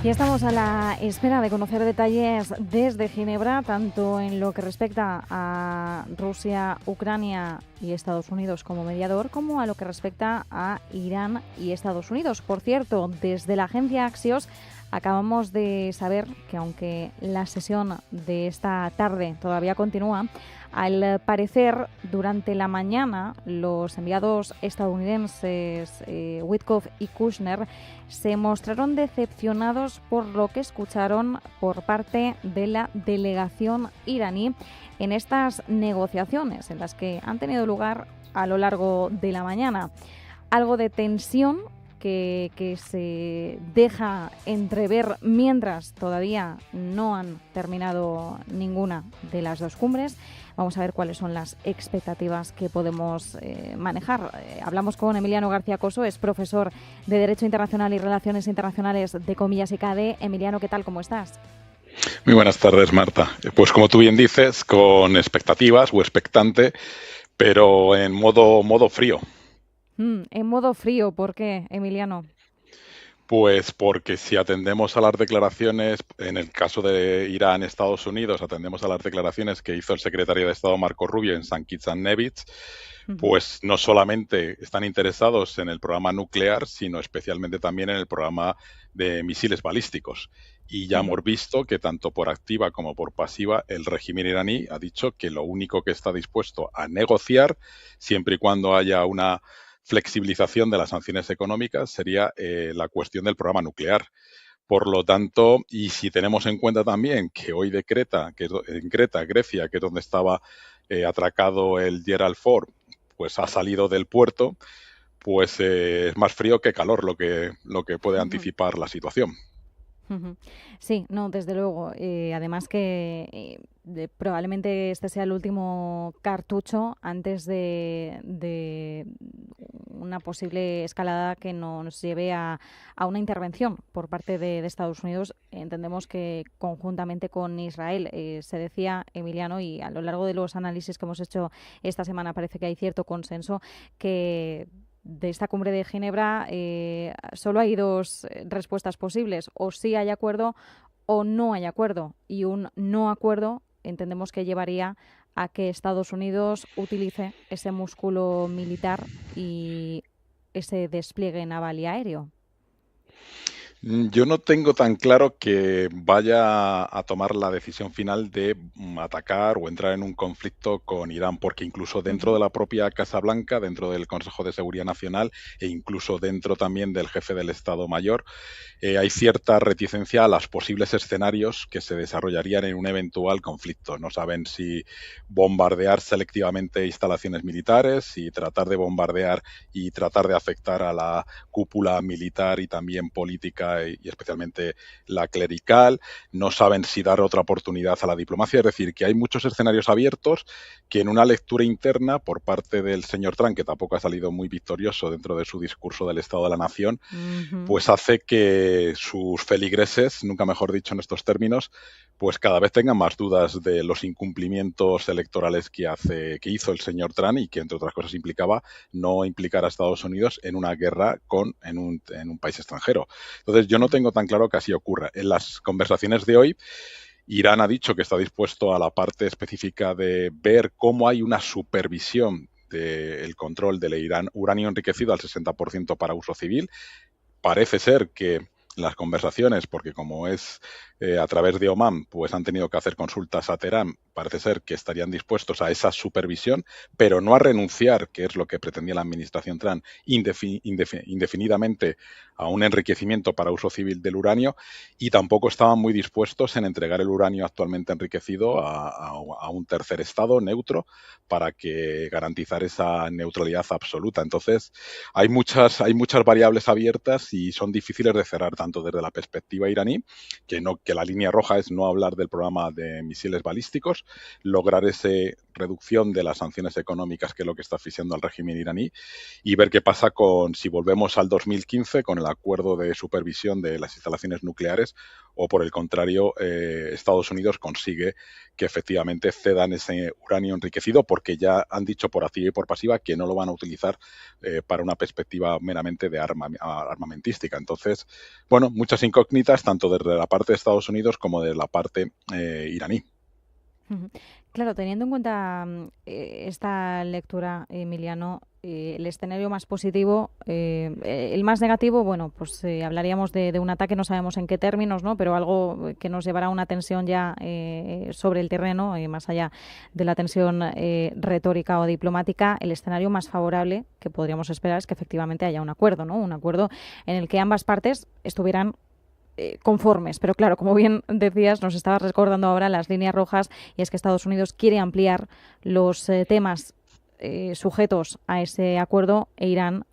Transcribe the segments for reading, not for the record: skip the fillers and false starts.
Y estamos a la espera de conocer detalles desde Ginebra, tanto en lo que respecta a Rusia, Ucrania y Estados Unidos como mediador, como a lo que respecta a Irán y Estados Unidos. Por cierto, desde la agencia Axios acabamos de saber que aunque la sesión de esta tarde todavía continúa, al parecer durante la mañana los enviados estadounidenses Witkoff y Kushner se mostraron decepcionados por lo que escucharon por parte de la delegación iraní en estas negociaciones en las que han tenido lugar a lo largo de la mañana. Algo de tensión que se deja entrever mientras todavía no han terminado ninguna de las dos cumbres. Vamos a ver cuáles son las expectativas que podemos manejar. Hablamos con Emiliano García Coso, es profesor de Derecho Internacional y Relaciones Internacionales de Comillas y CADE. Emiliano, ¿qué tal? ¿Cómo estás? Muy buenas tardes, Marta. Pues como tú bien dices, con expectativas o expectante, pero en modo frío. En modo frío, ¿por qué, Emiliano? Pues porque si atendemos a las declaraciones, en el caso de Irán, Estados Unidos, atendemos a las declaraciones que hizo el secretario de Estado Marco Rubio en St. Kitts and Nevis, pues no solamente están interesados en el programa nuclear, sino especialmente también en el programa de misiles balísticos. Y ya hemos visto que tanto por activa como por pasiva el régimen iraní ha dicho que lo único que está dispuesto a negociar, siempre y cuando haya una flexibilización de las sanciones económicas, sería la cuestión del programa nuclear. Por lo tanto, y si tenemos en cuenta también que hoy de Creta, en Creta, Grecia, que es donde estaba atracado el Gerald Ford, pues ha salido del puerto, pues es más frío que calor lo que puede anticipar la situación. Sí, no, desde luego. Además que probablemente este sea el último cartucho antes de una posible escalada que nos lleve a una intervención por parte de Estados Unidos. Entendemos que conjuntamente con Israel, se decía, Emiliano, y a lo largo de los análisis que hemos hecho esta semana parece que hay cierto consenso, que de esta cumbre de Ginebra solo hay dos respuestas posibles: o sí hay acuerdo o no hay acuerdo, y un no acuerdo entendemos que llevaría a que Estados Unidos utilice ese músculo militar y ese despliegue naval y aéreo. Yo no tengo tan claro que vaya a tomar la decisión final de atacar o entrar en un conflicto con Irán, porque incluso dentro de la propia Casa Blanca, dentro del Consejo de Seguridad Nacional e incluso dentro también del jefe del Estado Mayor, hay cierta reticencia a los posibles escenarios que se desarrollarían en un eventual conflicto. No saben si bombardear selectivamente instalaciones militares, si tratar de bombardear y tratar de afectar a la cúpula militar y también política y especialmente la clerical. No saben si dar otra oportunidad a la diplomacia. Es decir, que hay muchos escenarios abiertos que en una lectura interna por parte del señor Trump, que tampoco ha salido muy victorioso dentro de su discurso del Estado de la Nación, pues hace que sus feligreses, nunca mejor dicho en estos términos, pues cada vez tengan más dudas de los incumplimientos electorales que hizo el señor Trump y que, entre otras cosas, implicaba no implicar a Estados Unidos en una guerra en un país extranjero. Entonces, yo no tengo tan claro que así ocurra. En las conversaciones de hoy, Irán ha dicho que está dispuesto a la parte específica de ver cómo hay una supervisión del control del uranio enriquecido al 60% para uso civil. Parece ser que las conversaciones, porque como es a través de Oman, pues han tenido que hacer consultas a Teherán, parece ser que estarían dispuestos a esa supervisión, pero no a renunciar, que es lo que pretendía la administración Trump, indefinidamente a un enriquecimiento para uso civil del uranio, y tampoco estaban muy dispuestos en entregar el uranio actualmente enriquecido a un tercer estado neutro para que garantizar esa neutralidad absoluta. Entonces, hay muchas variables abiertas y son difíciles de cerrar, tanto desde la perspectiva iraní, que la línea roja es no hablar del programa de misiles balísticos, lograr esa reducción de las sanciones económicas, que es lo que está asfixiando al régimen iraní, y ver qué pasa si volvemos al 2015 con el acuerdo de supervisión de las instalaciones nucleares, o por el contrario, Estados Unidos consigue que efectivamente cedan ese uranio enriquecido, porque ya han dicho por activa y por pasiva que no lo van a utilizar para una perspectiva meramente de armamentística. Entonces, bueno, muchas incógnitas tanto desde la parte de Estados Unidos como de la parte iraní. Ujú. Claro, teniendo en cuenta esta lectura, Emiliano, el escenario más positivo, el más negativo, bueno, pues hablaríamos de un ataque, no sabemos en qué términos, ¿no? Pero algo que nos llevará a una tensión ya sobre el terreno, más allá de la tensión retórica o diplomática. El escenario más favorable que podríamos esperar es que efectivamente haya un acuerdo, ¿no? Un acuerdo en el que ambas partes estuvieran conformes, pero claro, como bien decías, nos estabas recordando ahora las líneas rojas, y es que Estados Unidos quiere ampliar los temas sujetos a ese acuerdo, e Irán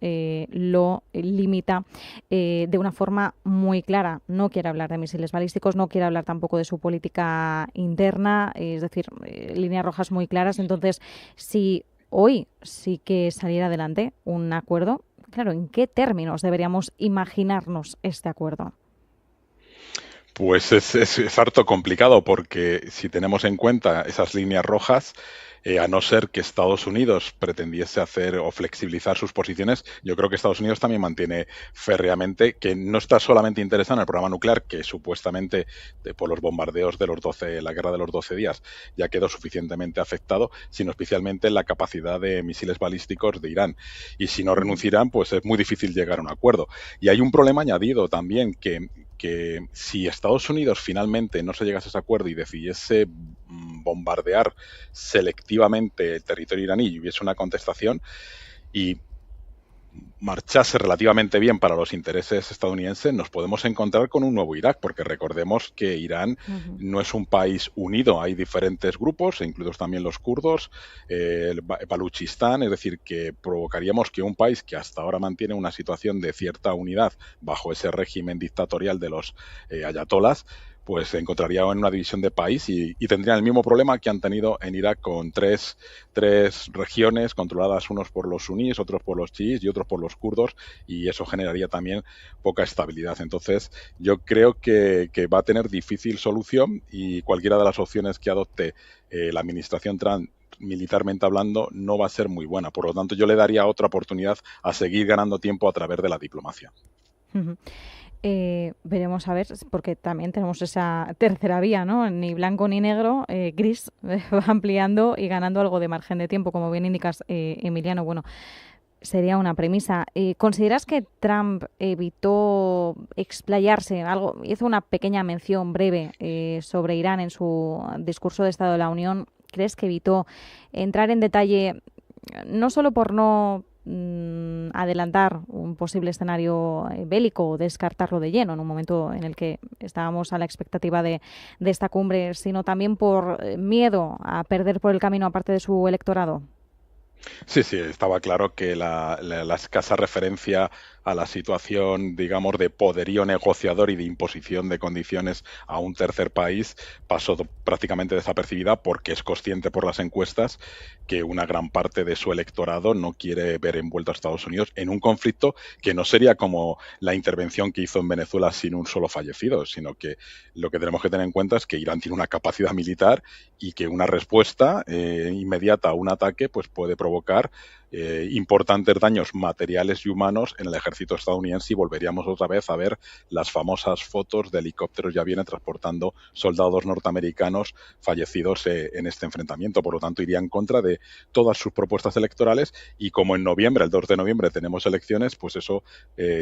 lo limita de una forma muy clara. No quiere hablar de misiles balísticos, no quiere hablar tampoco de su política interna, es decir, líneas rojas muy claras. Entonces, si hoy sí que saliera adelante un acuerdo, claro, ¿en qué términos deberíamos imaginarnos este acuerdo? Pues es harto complicado, porque si tenemos en cuenta esas líneas rojas, a no ser que Estados Unidos pretendiese hacer o flexibilizar sus posiciones, yo creo que Estados Unidos también mantiene férreamente que no está solamente interesado en el programa nuclear, que supuestamente por los bombardeos de la guerra de los 12 días ya quedó suficientemente afectado, sino especialmente en la capacidad de misiles balísticos de Irán. Y si no renunciarán, pues es muy difícil llegar a un acuerdo. Y hay un problema añadido también, que si Estados Unidos finalmente no se llegase a ese acuerdo y decidiese bombardear selectivamente el territorio iraní y hubiese una contestación y marchase relativamente bien para los intereses estadounidenses, nos podemos encontrar con un nuevo Irak, porque recordemos que Irán no es un país unido, hay diferentes grupos, incluidos también los kurdos, el Baluchistán, es decir, que provocaríamos que un país que hasta ahora mantiene una situación de cierta unidad bajo ese régimen dictatorial de los ayatolás, pues se encontraría en una división de país y tendrían el mismo problema que han tenido en Irak, con tres regiones controladas, unos por los suníes, otros por los chiíes y otros por los kurdos, y eso generaría también poca estabilidad. Entonces, yo creo que va a tener difícil solución, y cualquiera de las opciones que adopte la administración Trump, militarmente hablando, no va a ser muy buena. Por lo tanto, yo le daría otra oportunidad a seguir ganando tiempo a través de la diplomacia. Veremos a ver, porque también tenemos esa tercera vía, ¿no? Ni blanco ni negro, gris, va ampliando y ganando algo de margen de tiempo, como bien indicas, Emiliano. Bueno, sería una premisa. ¿Consideras que Trump evitó explayarse algo? Hizo una pequeña mención breve sobre Irán en su discurso de Estado de la Unión. ¿Crees que evitó entrar en detalle, no solo por no adelantar un posible escenario bélico o descartarlo de lleno en un momento en el que estábamos a la expectativa de esta cumbre, sino también por miedo a perder por el camino a parte de su electorado? Sí, sí, estaba claro que la escasa referencia a la situación, digamos, de poderío negociador y de imposición de condiciones a un tercer país pasó prácticamente desapercibida, porque es consciente por las encuestas que una gran parte de su electorado no quiere ver envuelto a Estados Unidos en un conflicto que no sería como la intervención que hizo en Venezuela sin un solo fallecido, sino que lo que tenemos que tener en cuenta es que Irán tiene una capacidad militar, y que una respuesta inmediata a un ataque pues puede provocar importantes daños materiales y humanos en el ejército estadounidense, y volveríamos otra vez a ver las famosas fotos de helicópteros y aviones transportando soldados norteamericanos fallecidos en este enfrentamiento. Por lo tanto, iría en contra de todas sus propuestas electorales, y como en noviembre, el 2 de noviembre, tenemos elecciones, pues eso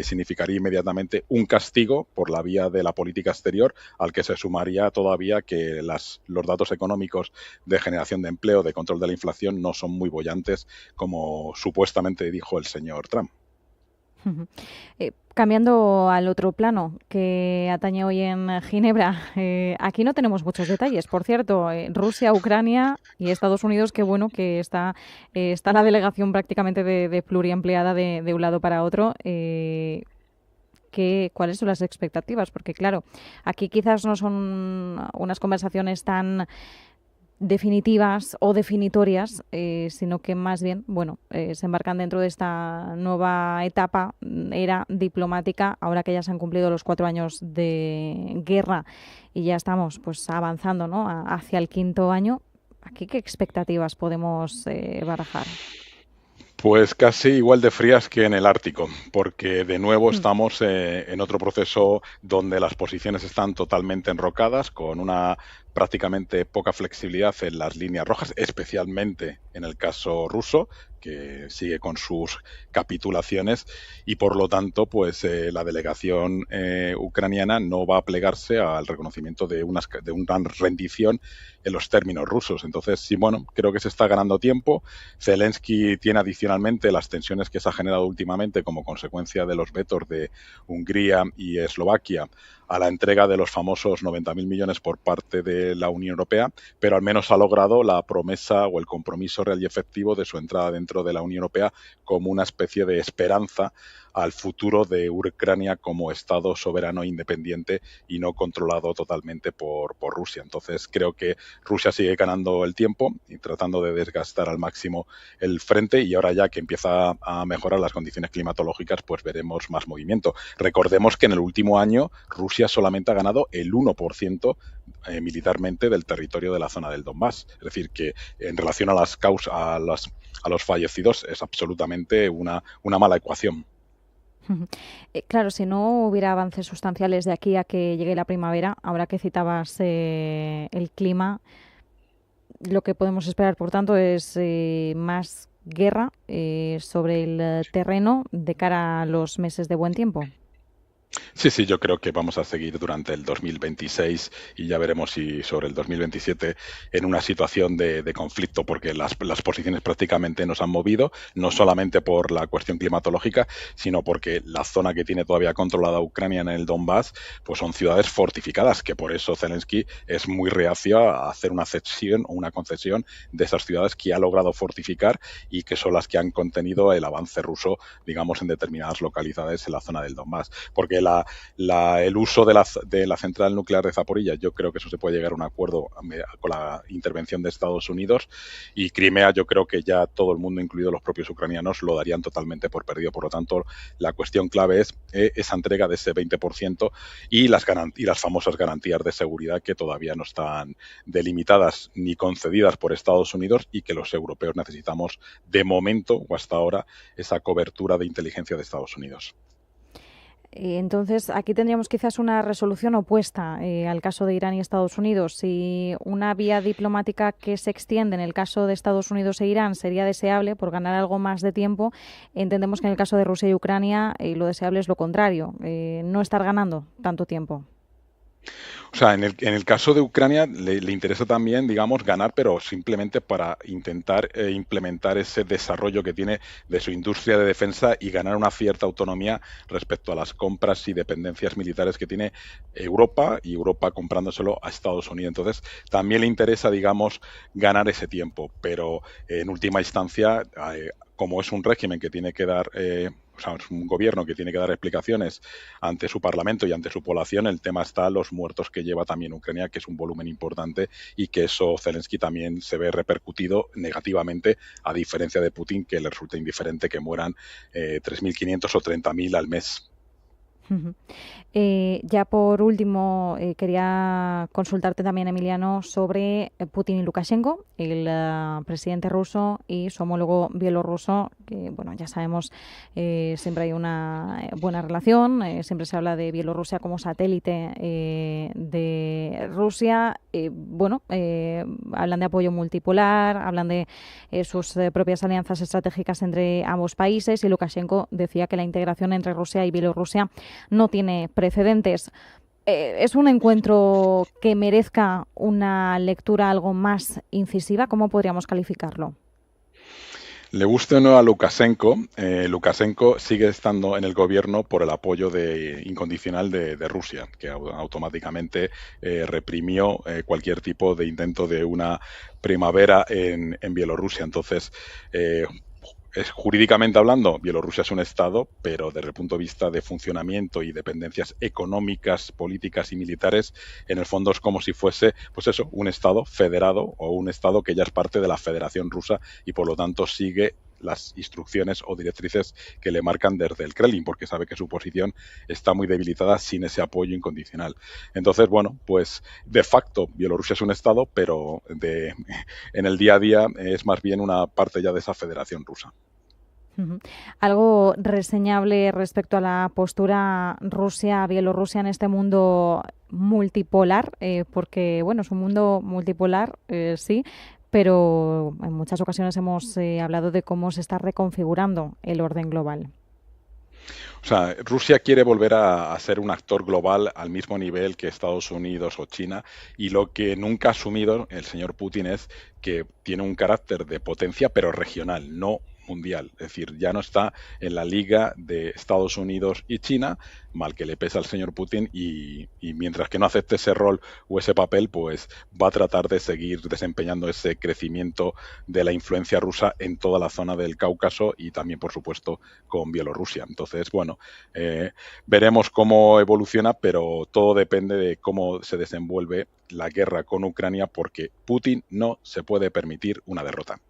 significaría inmediatamente un castigo por la vía de la política exterior, al que se sumaría todavía que los datos económicos de generación de empleo, de control de la inflación, no son muy bollantes como supuestamente dijo el señor Trump. Cambiando al otro plano que atañe hoy en Ginebra, aquí no tenemos muchos detalles. Por cierto, Rusia, Ucrania y Estados Unidos, qué bueno que está la delegación prácticamente de pluriempleada de un lado para otro. ¿Cuáles son las expectativas? Porque claro, aquí quizás no son unas conversaciones tan definitivas o definitorias, sino que más bien, bueno, se embarcan dentro de esta nueva etapa, era diplomática, ahora que ya se han cumplido los 4 años de guerra y ya estamos pues avanzando, ¿no?, hacia el 5.º año. ¿Aquí qué expectativas podemos barajar? Pues casi igual de frías que en el Ártico, porque de nuevo estamos en otro proceso donde las posiciones están totalmente enrocadas, con una prácticamente poca flexibilidad en las líneas rojas, especialmente en el caso ruso, que sigue con sus capitulaciones y por lo tanto pues la delegación ucraniana no va a plegarse al reconocimiento de una rendición en los términos rusos. Entonces, sí, bueno, creo que se está ganando tiempo. Zelensky tiene adicionalmente las tensiones que se ha generado últimamente como consecuencia de los vetos de Hungría y Eslovaquia a la entrega de los famosos 90.000 millones por parte de la Unión Europea, pero al menos ha logrado la promesa o el compromiso real y efectivo de su entrada dentro de la Unión Europea como una especie de esperanza al futuro de Ucrania como Estado soberano e independiente y no controlado totalmente por Rusia. Entonces creo que Rusia sigue ganando el tiempo y tratando de desgastar al máximo el frente, y ahora ya que empieza a mejorar las condiciones climatológicas, pues veremos más movimiento. Recordemos que en el último año Rusia solamente ha ganado el 1% militarmente del territorio de la zona del Donbass. Es decir, que en relación a las causas, a los fallecidos, es absolutamente una mala ecuación. Claro, si no hubiera avances sustanciales de aquí a que llegue la primavera, ahora que citabas el clima, lo que podemos esperar, por tanto, es más guerra sobre el terreno de cara a los meses de buen tiempo. Sí, sí, yo creo que vamos a seguir durante el 2026 y ya veremos si sobre el 2027 en una situación de conflicto, porque las posiciones prácticamente nos han movido, no solamente por la cuestión climatológica, sino porque la zona que tiene todavía controlada Ucrania en el Donbass, pues son ciudades fortificadas, que por eso Zelensky es muy reacio a hacer una cesión o una concesión de esas ciudades que ha logrado fortificar y que son las que han contenido el avance ruso, digamos, en determinadas localidades en la zona del Donbass. Porque el uso de la central nuclear de Zaporilla, yo creo que eso se puede llegar a un acuerdo con la intervención de Estados Unidos, y Crimea yo creo que ya todo el mundo, incluidos los propios ucranianos, lo darían totalmente por perdido. Por lo tanto, la cuestión clave es esa entrega de ese 20% y las famosas garantías de seguridad que todavía no están delimitadas ni concedidas por Estados Unidos y que los europeos necesitamos de momento o hasta ahora esa cobertura de inteligencia de Estados Unidos. Entonces, aquí tendríamos quizás una resolución opuesta al caso de Irán y Estados Unidos. Si una vía diplomática que se extiende en el caso de Estados Unidos e Irán sería deseable por ganar algo más de tiempo, entendemos que en el caso de Rusia y Ucrania lo deseable es lo contrario, no estar ganando tanto tiempo. O sea, en el caso de Ucrania le interesa también, digamos, ganar, pero simplemente para intentar implementar ese desarrollo que tiene de su industria de defensa y ganar una cierta autonomía respecto a las compras y dependencias militares que tiene Europa, y Europa comprándoselo a Estados Unidos. Entonces, también le interesa, digamos, ganar ese tiempo, pero en última instancia, como es un régimen que tiene que dar... o sea, es un gobierno que tiene que dar explicaciones ante su parlamento y ante su población. El tema está los muertos que lleva también Ucrania, que es un volumen importante, y que eso Zelensky también se ve repercutido negativamente, a diferencia de Putin, que le resulta indiferente que mueran 3.500 o 30.000 al mes. Ya por último, quería consultarte también, Emiliano, sobre Putin y Lukashenko, el presidente ruso y su homólogo bielorruso, que bueno, ya sabemos, siempre hay una buena relación, siempre se habla de Bielorrusia como satélite de Rusia. Hablan de apoyo multipolar, hablan de sus propias alianzas estratégicas entre ambos países, y Lukashenko decía que la integración entre Rusia y Bielorrusia no tiene precedentes. ¿Es un encuentro que merezca una lectura algo más incisiva? ¿Cómo podríamos calificarlo? Le guste o no a Lukashenko, Lukashenko sigue estando en el gobierno por el apoyo incondicional de Rusia, que automáticamente reprimió cualquier tipo de intento de una primavera en Bielorrusia. Entonces, es jurídicamente hablando, Bielorrusia es un Estado, pero desde el punto de vista de funcionamiento y dependencias económicas, políticas y militares, en el fondo es como si fuese, pues eso, un Estado federado o un Estado que ya es parte de la Federación Rusa y por lo tanto sigue las instrucciones o directrices que le marcan desde el Kremlin, porque sabe que su posición está muy debilitada sin ese apoyo incondicional. Entonces, bueno, pues de facto Bielorrusia es un Estado, pero en el día a día es más bien una parte ya de esa Federación Rusa. Algo reseñable respecto a la postura Rusia-Bielorrusia en este mundo multipolar, porque bueno, es un mundo multipolar, sí, pero en muchas ocasiones hemos hablado de cómo se está reconfigurando el orden global. O sea, Rusia quiere volver a ser un actor global al mismo nivel que Estados Unidos o China, y lo que nunca ha asumido el señor Putin es que tiene un carácter de potencia, pero regional, no mundial. Es decir, ya no está en la liga de Estados Unidos y China, mal que le pesa al señor Putin, y mientras que no acepte ese rol o ese papel, pues va a tratar de seguir desempeñando ese crecimiento de la influencia rusa en toda la zona del Cáucaso y también, por supuesto, con Bielorrusia. Entonces, bueno, veremos cómo evoluciona, pero todo depende de cómo se desenvuelve la guerra con Ucrania, porque Putin no se puede permitir una derrota.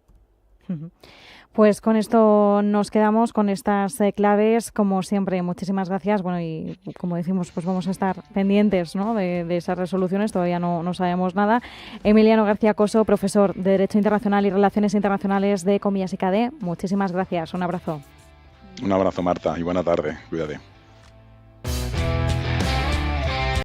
Pues con esto nos quedamos, con estas claves, como siempre. Muchísimas gracias. Bueno, y como decimos, pues vamos a estar pendientes, ¿no?, de esas resoluciones. Todavía no sabemos nada. Emiliano García Coso, profesor de Derecho Internacional y Relaciones Internacionales de Comillas y CADE. Muchísimas gracias. Un abrazo. Un abrazo, Marta, y buena tarde. Cuídate.